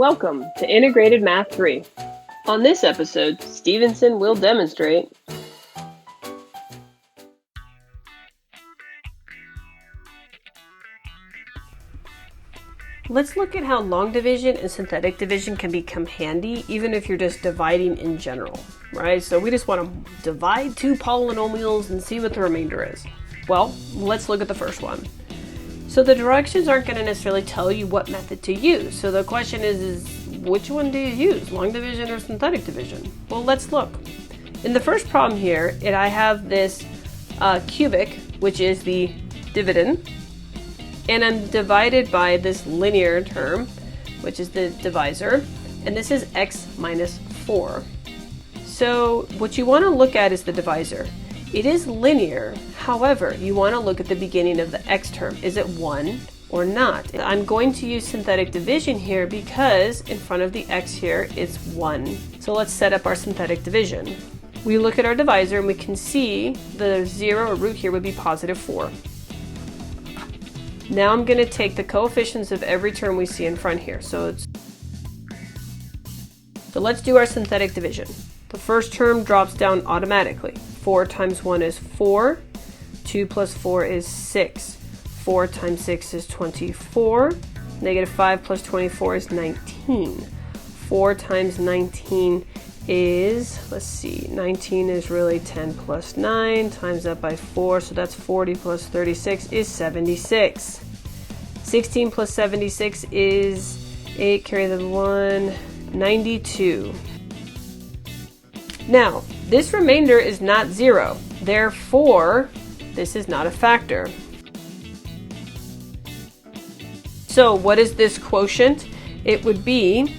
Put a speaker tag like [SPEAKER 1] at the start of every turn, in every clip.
[SPEAKER 1] Welcome to Integrated Math 3. On this episode, Stevenson will demonstrate Let's look at how long division and synthetic division can become handy even if you're just dividing in general, right? So we just want to divide two polynomials and see what the remainder is. Well, let's look at the first one. So the directions aren't going to necessarily tell you what method to use. So the question is which one do you use, long division or synthetic division? Well, let's look. In the first problem here, I have this cubic, which is the dividend, and I'm divided by this linear term, which is the divisor, and this is x minus 4. So what you want to look at is the divisor. It is linear, however, you want to look at the beginning of the x term. Is it 1 or not? I'm going to use synthetic division here because in front of the x here it's 1. So let's set up our synthetic division. We look at our divisor and we can see the 0 or root here would be positive 4. Now I'm going to take the coefficients of every term we see in front here. So let's do our synthetic division. The first term drops down automatically. 4 times 1 is 4. 2 plus 4 is 6. 4 times 6 is 24. Negative 5 plus 24 is 19. 4 times 19 is, 19 is really 10 plus 9 times that by 4, so that's 40 plus 36 is 76. 16 plus 76 is 8, carry the 1, 92. Now, this remainder is not 0, therefore, this is not a factor. So what is this quotient? It would be,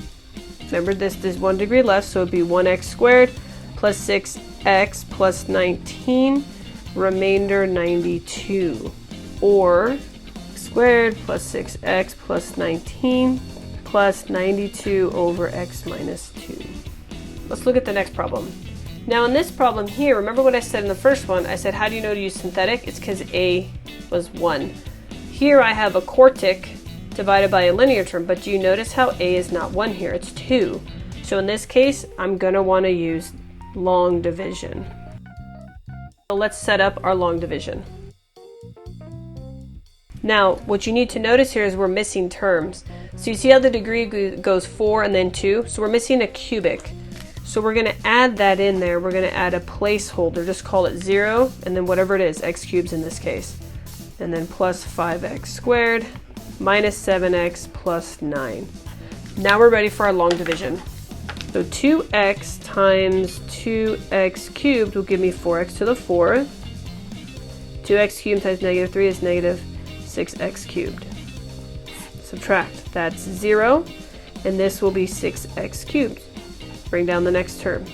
[SPEAKER 1] remember this is 1 degree left, so it would be 1x squared plus 6x plus 19, remainder 92. Or x squared plus 6x plus 19 plus 92 over x minus 2. Let's look at the next problem. Now in this problem here, remember what I said in the first one? I said, how do you know to use synthetic? It's because a was 1. Here I have a quartic divided by a linear term, but do you notice how a is not 1 here? It's 2. So in this case, I'm going to want to use long division. So let's set up our long division. Now, what you need to notice here is we're missing terms. So you see how the degree goes 4 and then 2? So we're missing a cubic. So we're going to add that in there. We're going to add a placeholder. Just call it 0, and then whatever it is, x cubed in this case. And then plus 5x squared minus 7x plus 9. Now we're ready for our long division. So 2x times 2x cubed will give me 4x to the 4th. 2x cubed times negative 3 is negative 6x cubed. Subtract. That's 0, and this will be 6x cubed. Bring down the next term.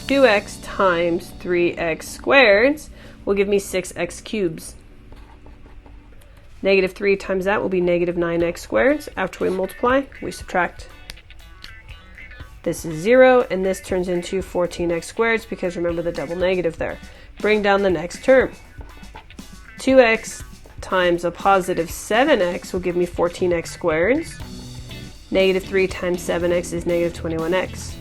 [SPEAKER 1] 2x times 3x squared will give me 6x cubes. Negative 3 times that will be negative 9x squared. After we multiply, we subtract. This is 0, and this turns into 14x squared because remember the double negative there. Bring down the next term. 2x times a positive 7x will give me 14x squared. Negative 3 times 7x is negative 21x.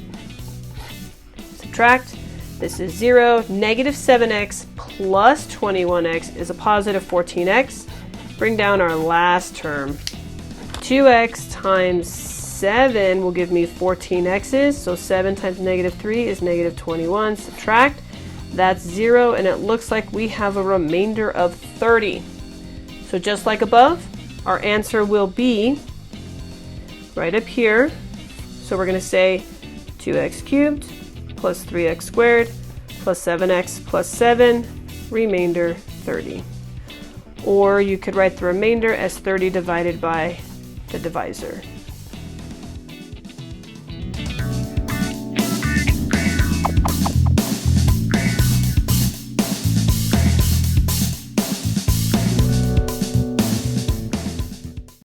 [SPEAKER 1] Subtract. This is 0. Negative 7x plus 21x is a positive 14x. Bring down our last term. 2x times 7 will give me 14x's. So 7 times negative 3 is negative 21. Subtract. That's 0, and it looks like we have a remainder of 30. So just like above, our answer will be right up here. So we're going to say 2x cubed plus 3x squared plus 7x plus 7, remainder 30. Or you could write the remainder as 30 divided by the divisor.